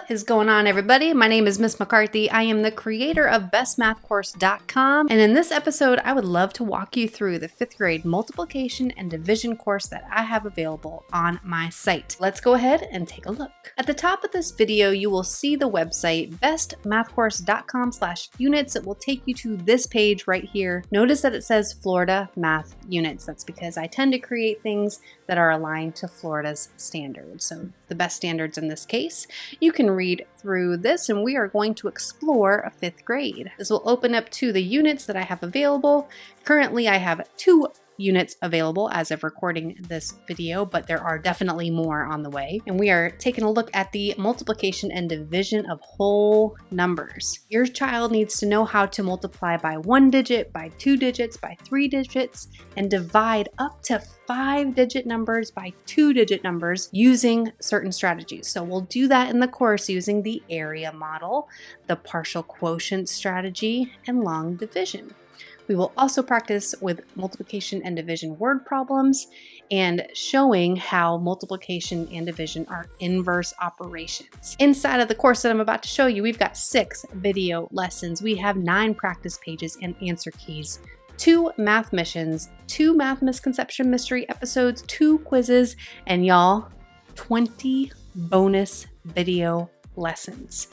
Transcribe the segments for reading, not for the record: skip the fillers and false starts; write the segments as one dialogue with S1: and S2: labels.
S1: What is going on, everybody? My name is Miss McCarthy. I am the creator of bestmathcourse.com, and in this episode I would love to walk you through the 5th grade multiplication and division course that I have available on my site. Let's go ahead and take a look. At the top of this video you will see the website bestmathcourse.com/units. It will take you to this page right here. Notice that it says Florida Math Units. That's because I tend to create things that are aligned to Florida's standards. So the best standards in this case. You can read through this and we are going to explore a 5th grade. This will open up to the units that I have available. Currently I have 2 units available as of recording this video, but there are definitely more on the way. And we are taking a look at the multiplication and division of whole numbers. Your child needs to know how to multiply by 1 digit, by 2 digits, by 3 digits, and divide up to 5-digit numbers by 2-digit numbers using certain strategies. So we'll do that in the course using the area model, the partial quotient strategy, and long division. We will also practice with multiplication and division word problems and showing how multiplication and division are inverse operations. Inside of the course that I'm about to show you, we've got 6 video lessons. We have 9 practice pages and answer keys, 2 math missions, 2 math misconception mystery episodes, 2 quizzes, and y'all, 20 bonus video lessons.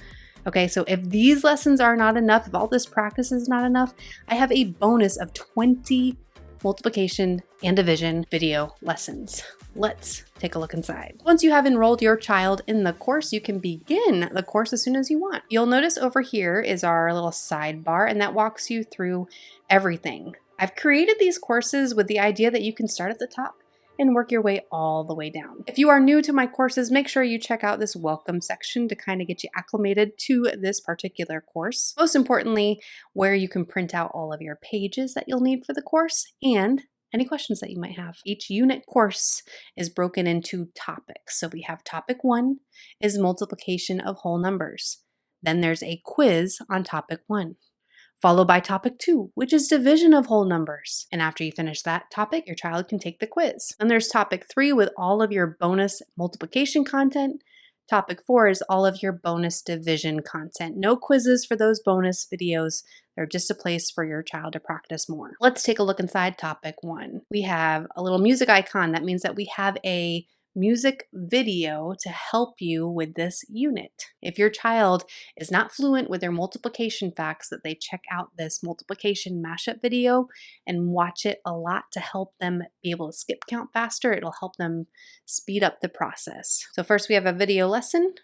S1: Okay, so if these lessons are not enough, if all this practice is not enough, I have a bonus of 20 multiplication and division video lessons. Let's take a look inside. Once you have enrolled your child in the course, you can begin the course as soon as you want. You'll notice over here is our little sidebar, and that walks you through everything. I've created these courses with the idea that you can start at the top and work your way all the way down. If you are new to my courses, make sure you check out this welcome section to kind of get you acclimated to this particular course. Most importantly, where you can print out all of your pages that you'll need for the course and any questions that you might have. Each unit course is broken into topics. So we have topic 1 is multiplication of whole numbers. Then there's a quiz on topic 1. Followed by topic 2, which is division of whole numbers. And after you finish that topic, your child can take the quiz. And there's topic 3 with all of your bonus multiplication content. Topic 4 is all of your bonus division content. No quizzes for those bonus videos. They're just a place for your child to practice more. Let's take a look inside topic 1. We have a little music icon. That means that we have a music video to help you with this unit. If your child is not fluent with their multiplication facts, that they check out this multiplication mashup video and watch it a lot to help them be able to skip count faster. It'll help them speed up the process. So first we have a video lesson,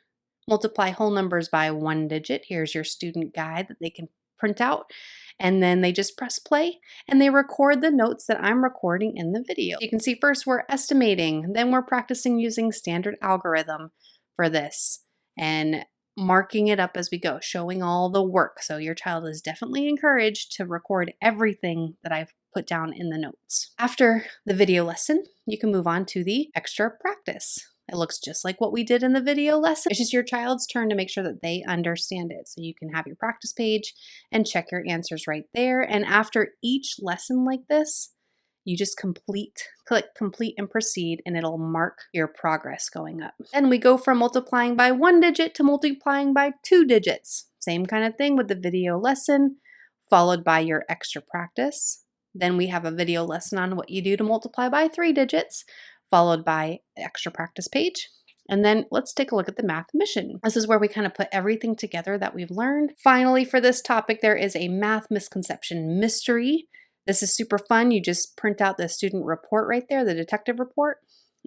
S1: multiply whole numbers by 1 digit. Here's your student guide that they can print out. And then they just press play and they record the notes that I'm recording in the video. You can see first we're estimating, then we're practicing using standard algorithm for this and marking it up as we go, showing all the work. So your child is definitely encouraged to record everything that I've put down in the notes. After the video lesson, you can move on to the extra practice. It looks just like what we did in the video lesson. It's just your child's turn to make sure that they understand it. So you can have your practice page and check your answers right there. And after each lesson like this, you just click complete and proceed, and it'll mark your progress going up. Then we go from multiplying by 1 digit to multiplying by 2 digits. Same kind of thing with the video lesson, followed by your extra practice. Then we have a video lesson on what you do to multiply by 3 digits, followed by the extra practice page. And then let's take a look at the math mission. This is where we kind of put everything together that we've learned. Finally, for this topic, there is a math misconception mystery. This is super fun. You just print out the student report right there, the detective report,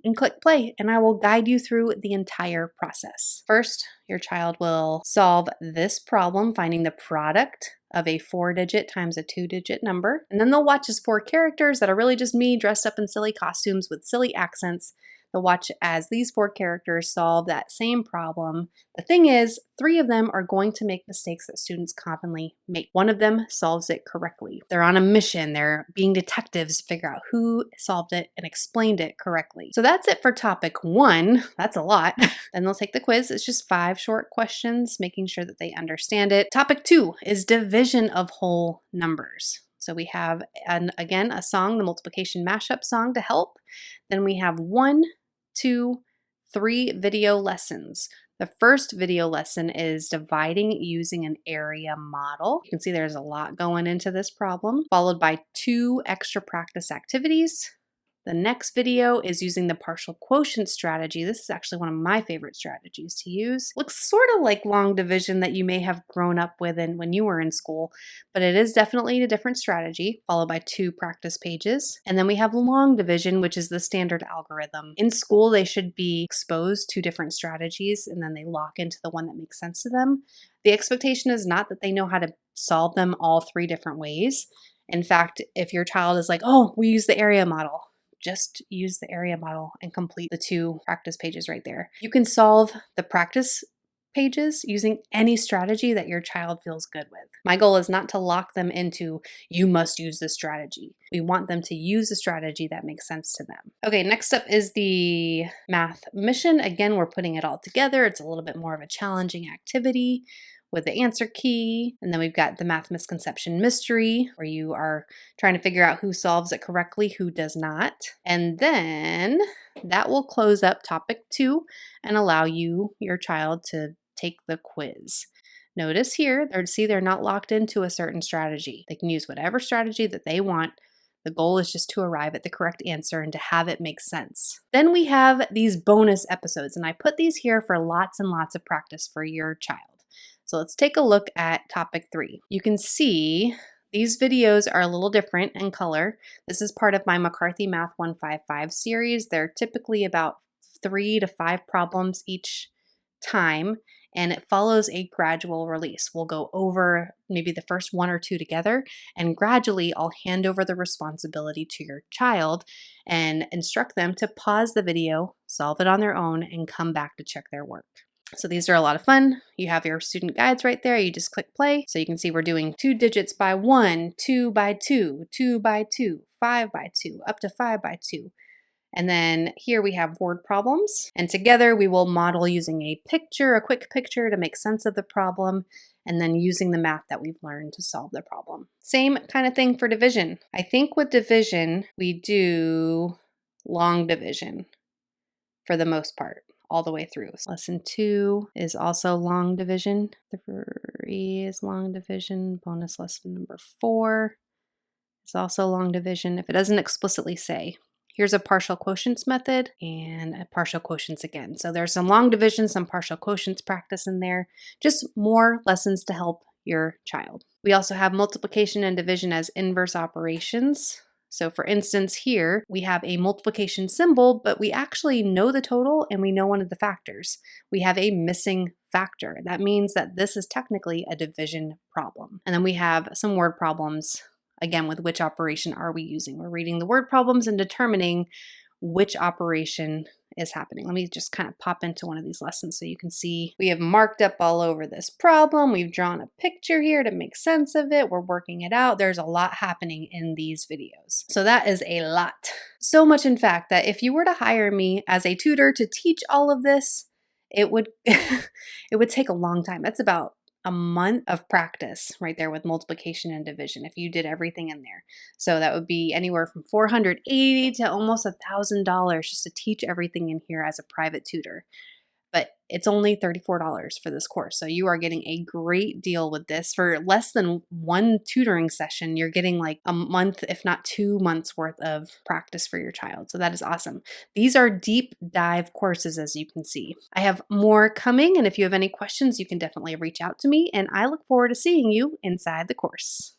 S1: and click play, and I will guide you through the entire process. First, your child will solve this problem, finding the product of a 4-digit times a 2-digit number. And then they'll watch as 4 characters that are really just me dressed up in silly costumes with silly accents. They'll watch as these 4 characters solve that same problem. The thing is, 3 of them are going to make mistakes that students commonly make. 1 of them solves it correctly. They're on a mission. They're being detectives to figure out who solved it and explained it correctly. So that's it for topic 1. That's a lot. Then they'll take the quiz. It's just 5 short questions, making sure that they understand it. Topic 2 is division of whole numbers. So we have, again, a song, the multiplication mashup song to help. Then we have 1, 2, 3 video lessons. The first video lesson is dividing using an area model. You can see there's a lot going into this problem, followed by 2 extra practice activities. The next video is using the partial quotient strategy. This is actually one of my favorite strategies to use. Looks sort of like long division that you may have grown up with when you were in school, but it is definitely a different strategy, followed by 2 practice pages. And then we have long division, which is the standard algorithm. In school, they should be exposed to different strategies and then they lock into the one that makes sense to them. The expectation is not that they know how to solve them all 3 different ways. In fact, if your child is like, oh, we use the area model, just use the area model and complete the 2 practice pages right there. You can solve the practice pages using any strategy that your child feels good with. My goal is not to lock them into, you must use this strategy. We want them to use a strategy that makes sense to them. Okay, next up is the math mission. Again, we're putting it all together. It's a little bit more of a challenging activity with the answer key. And then we've got the math misconception mystery, where you are trying to figure out who solves it correctly, who does not. And then that will close up topic 2 and allow your child to take the quiz. Notice here, they're not locked into a certain strategy. They can use whatever strategy that they want. The goal is just to arrive at the correct answer and to have it make sense. Then we have these bonus episodes, and I put these here for lots and lots of practice for your child. So let's take a look at topic 3. You can see these videos are a little different in color. This is part of my McCarthy Math 155 series. They're typically about 3 to 5 problems each time, and it follows a gradual release. We'll go over maybe the first 1 or 2 together, and gradually I'll hand over the responsibility to your child and instruct them to pause the video, solve it on their own, and come back to check their work. So these are a lot of fun. You have your student guides right there. You just click play. So you can see we're doing 2 digits by 1, 2 by 2, 2 by 2, 5 by 2, up to 5 by 2. And then here we have word problems. And together we will model using a quick picture to make sense of the problem, and then using the math that we've learned to solve the problem. Same kind of thing for division. I think with division, we do long division for the most part, all the way through. So lesson 2 is also long division. 3 is long division. Bonus lesson number 4 is also long division. If it doesn't explicitly say, here's a partial quotients method and a partial quotients again. So there's some long division, some partial quotients practice in there, just more lessons to help your child. We also have multiplication and division as inverse operations. So for instance, here we have a multiplication symbol, but we actually know the total and we know one of the factors. We have a missing factor. That means that this is technically a division problem. And then we have some word problems, again, with which operation are we using. We're reading the word problems and determining which operation is happening. Let me just kind of pop into one of these lessons so you can see. We have marked up all over this problem. We've drawn a picture here to make sense of it. We're working it out. There's a lot happening in these videos. So that is a lot. So much, in fact, that if you were to hire me as a tutor to teach all of this, it would it would take a long time. That's about a month of practice right there with multiplication and division if you did everything in there. So that would be anywhere from $480 to almost $1,000 just to teach everything in here as a private tutor. But it's only $34 for this course. So you are getting a great deal with this. For less than 1 tutoring session, you're getting like a month, if not 2 months worth of practice for your child. So that is awesome. These are deep dive courses, as you can see. I have more coming, and if you have any questions, you can definitely reach out to me, and I look forward to seeing you inside the course.